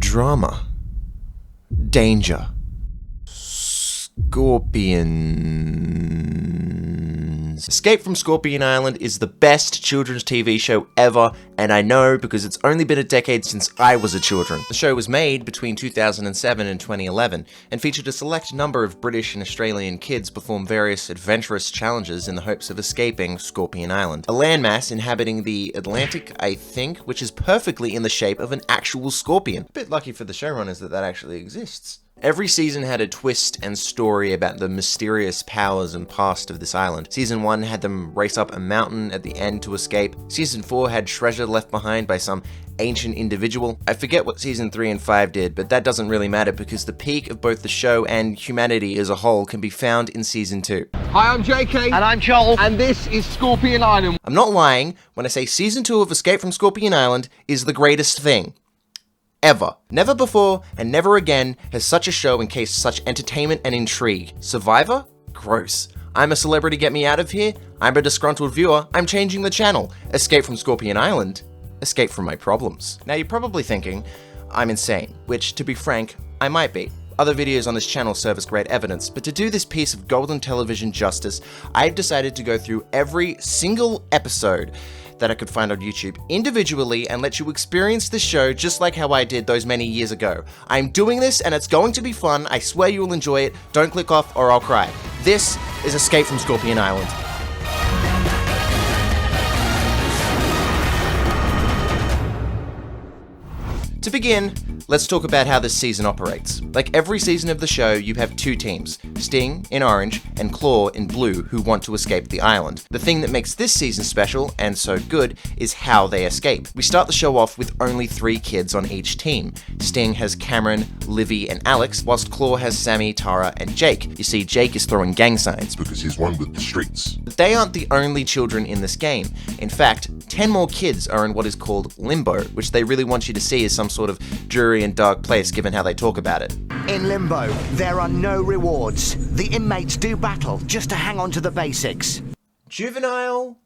drama, danger, scorpions. Escape from Scorpion Island is the best children's TV show ever, and I know because it's only been a decade since I was a children. The show was made between 2007 and 2011, and featured a select number of British and Australian kids perform various adventurous challenges in the hopes of escaping Scorpion Island, a landmass inhabiting the Atlantic, I think, which is perfectly in the shape of an actual scorpion. A bit lucky for the showrunners that actually exists. Every season had a twist and story about the mysterious powers and past of this island. Season 1 had them race up a mountain at the end to escape. Season 4 had treasure left behind by some ancient individual. I forget what Season 3 and 5 did, but that doesn't really matter because the peak of both the show and humanity as a whole can be found in Season 2. Hi, I'm JK. And I'm Joel. And this is Scorpion Island. I'm not lying when I say Season 2 of Escape from Scorpion Island is the greatest thing ever. Never before and never again has such a show encased such entertainment and intrigue. Survivor? Gross. I'm a celebrity, get me out of here. I'm a disgruntled viewer, I'm changing the channel. Escape from Scorpion Island? Escape from my problems. Now you're probably thinking, I'm insane, which, to be frank, I might be. Other videos on this channel serve as great evidence, but to do this piece of golden television justice, I've decided to go through every single episode that I could find on YouTube individually and let you experience the show just like how I did those many years ago. I'm doing this and it's going to be fun. I swear you will enjoy it. Don't click off or I'll cry. This is Escape from Scorpion Island. To begin, let's talk about how this season operates. Like every season of the show, you have two teams, Sting in orange and Claw in blue, who want to escape the island. The thing that makes this season special, and so good, is how they escape. We start the show off with only 3 kids on each team. Sting has Cameron, Livy, and Alex, whilst Claw has Sammy, Tara, and Jake. You see, Jake is throwing gang signs because he's one with the streets. But they aren't the only children in this game. In fact, 10 more kids are in what is called Limbo, which they really want you to see as some sort of dreary and dark place given how they talk about it. In Limbo, there are no rewards. The inmates do battle just to hang on to the basics. Juvenile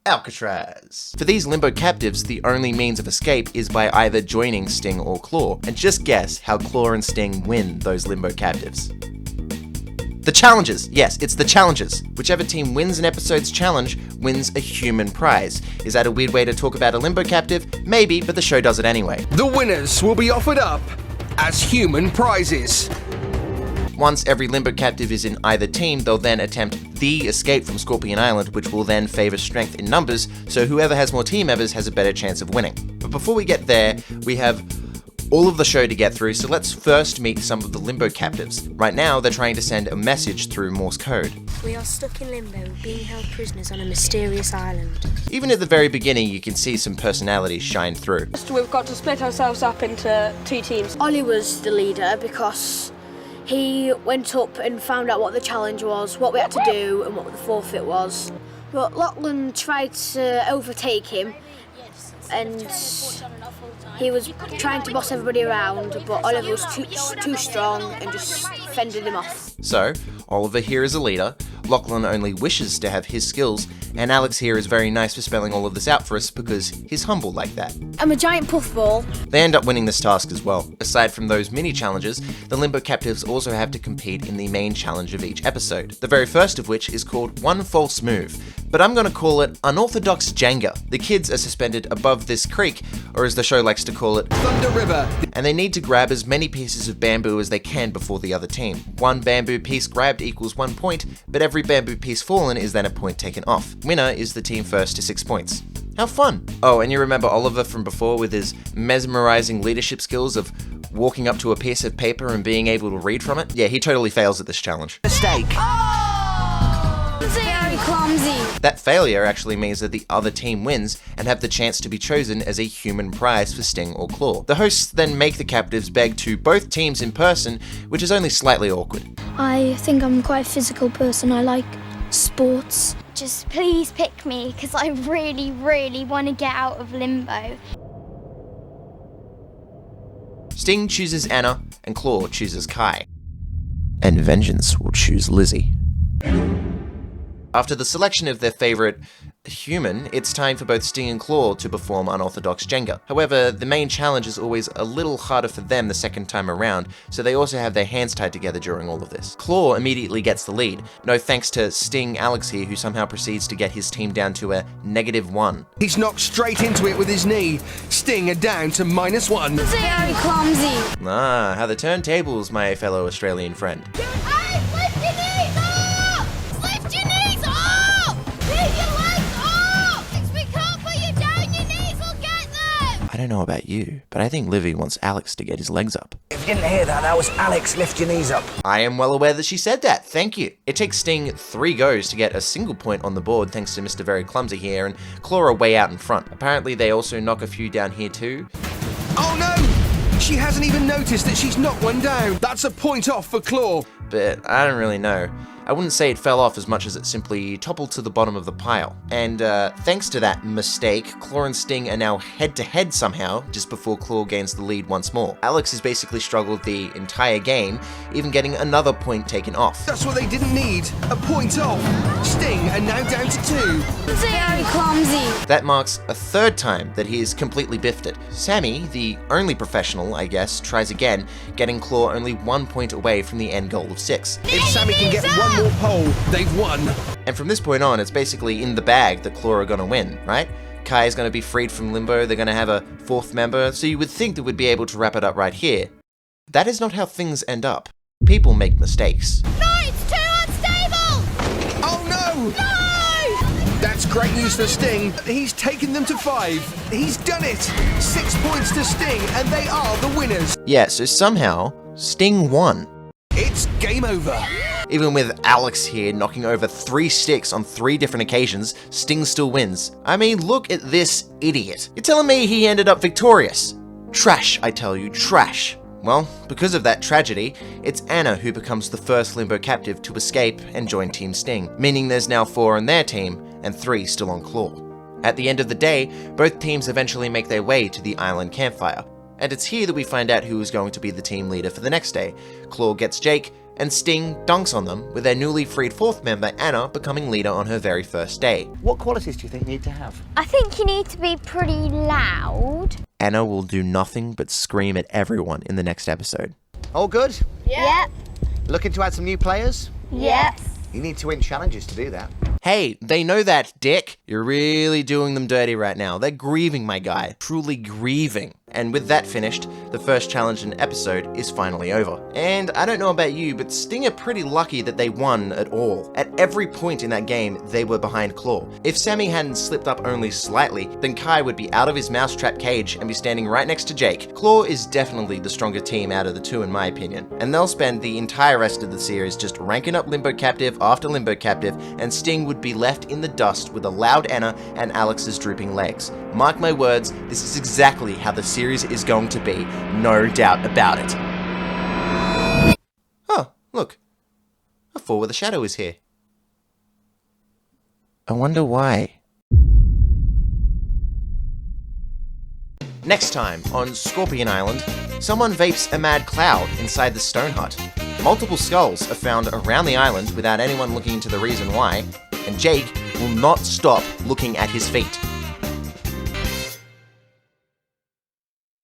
Alcatraz. For these Limbo captives, the only means of escape is by either joining Sting or Claw. And just guess how Claw and Sting win those Limbo captives. The challenges! Yes, it's the challenges. Whichever team wins an episode's challenge wins a human prize. Is that a weird way to talk about a Limbo captive? Maybe, but the show does it anyway. The winners will be offered up as human prizes. Once every Limbo captive is in either team, they'll then attempt the escape from Scorpion Island, which will then favour strength in numbers, so whoever has more team members has a better chance of winning. But before we get there, we have all of the show to get through, so let's first meet some of the Limbo captives. Right now, they're trying to send a message through Morse code. We are stuck in Limbo, being held prisoners on a mysterious island. Even at the very beginning, you can see some personalities shine through. We've got to split ourselves up into 2 teams. Ollie was the leader because he went up and found out what the challenge was, what we had to do, and what the forfeit was. But Lachlan tried to overtake him, and he was trying to boss everybody around, but Oliver was too strong and just fended him off. So, Oliver here is a leader, Lachlan only wishes to have his skills, and Alex here is very nice for spelling all of this out for us because he's humble like that. I'm a giant puffball. They end up winning this task as well. Aside from those mini challenges, the Limbo captives also have to compete in the main challenge of each episode. The very first of which is called One False Move, but I'm going to call it Unorthodox Jenga. The kids are suspended above this creek, or as the show likes to call it, Thunder River, and they need to grab as many pieces of bamboo as they can before the other team. One bamboo piece grabbed equals 1 point, but every bamboo piece fallen is then a point taken off. Winner is the team first to 6 points. How fun! Oh, and you remember Oliver from before with his mesmerizing leadership skills of walking up to a piece of paper and being able to read from it? Yeah, he totally fails at this challenge. Mistake. Very clumsy. That failure actually means that the other team wins and have the chance to be chosen as a human prize for Sting or Claw. The hosts then make the captives beg to both teams in person, which is only slightly awkward. I think I'm quite a physical person. I like sports. Just please pick me, because I really, really want to get out of Limbo. Sting chooses Anna, and Claw chooses Kai. And Vengeance will choose Lizzie. After the selection of their favourite human, it's time for both Sting and Claw to perform unorthodox Jenga. However, the main challenge is always a little harder for them the second time around, so they also have their hands tied together during all of this. Claw immediately gets the lead, no thanks to Sting Alex here, who somehow proceeds to get his team down to a -1. He's knocked straight into it with his knee. Sting are down to -1. Very clumsy. Ah, how the turntables, my fellow Australian friend. Hey, lift your knees up! Lift your knees up! Keep your legs up! If we can't put you down, your knees will get them! I don't know about you, but I think Livy wants Alex to get his legs up. If you didn't hear that, that was Alex, lift your knees up. I am well aware that she said that, thank you. It takes Sting 3 goes to get a single point on the board thanks to Mr. Very Clumsy here, and Claw are way out in front. Apparently they also knock a few down here too. Oh no! She hasn't even noticed that she's knocked one down. That's a point off for Claw. But I don't really know. I wouldn't say it fell off as much as it simply toppled to the bottom of the pile. And thanks to that mistake, Claw and Sting are now head-to-head somehow, just before Claw gains the lead once more. Alex has basically struggled the entire game, even getting another point taken off. That's what they didn't need. A point off. Sting are now down to 2. Very clumsy. That marks a 3rd time that he is completely biffed it. Sammy, the only professional, I guess, tries again, getting Claw only 1 point away from the end goal of 6. If Sammy can get one more pole, they've won. And from this point on, it's basically in the bag that Claw are gonna win, right? Kai is gonna be freed from limbo, they're gonna have a 4th member, so you would think that we'd be able to wrap it up right here. That is not how things end up. People make mistakes. No, it's too unstable! Oh no! No! That's great news for Sting. He's taken them to 5. He's done it. 6 points to Sting, and they are the winners. Yeah, so somehow, Sting won. It's game over. Even with Alex here knocking over 3 sticks on 3 different occasions, Sting still wins. I mean, look at this idiot. You're telling me he ended up victorious? Trash, I tell you, trash. Well, because of that tragedy, it's Anna who becomes the first limbo captive to escape and join Team Sting, meaning there's now 4 on their team and 3 still on Claw. At the end of the day, both teams eventually make their way to the island campfire, and it's here that we find out who is going to be the team leader for the next day. Claw gets Jake, and Sting dunks on them, with their newly freed 4th member, Anna, becoming leader on her very first day. What qualities do you think you need to have? I think you need to be pretty loud. Anna will do nothing but scream at everyone in the next episode. All good? Yep. Looking to add some new players? Yes. You need to win challenges to do that. Hey, they know that, dick. You're really doing them dirty right now. They're grieving, my guy. Truly grieving. And with that finished, the first challenge and episode is finally over. And I don't know about you, but Sting are pretty lucky that they won at all. At every point in that game, they were behind Claw. If Sammy hadn't slipped up only slightly, then Kai would be out of his mousetrap cage and be standing right next to Jake. Claw is definitely the stronger team out of the 2 in my opinion. And they'll spend the entire rest of the series just ranking up Limbo Captive after Limbo Captive, and Sting would be left in the dust with a loud Anna and Alex's drooping legs. Mark my words, this is exactly how the series is going to be, no doubt about it. Oh, look. A 4 with a shadow is here. I wonder why. Next time on Scorpion Island, someone vapes a mad cloud inside the stone hut. Multiple skulls are found around the island without anyone looking into the reason why, and Jake will not stop looking at his feet.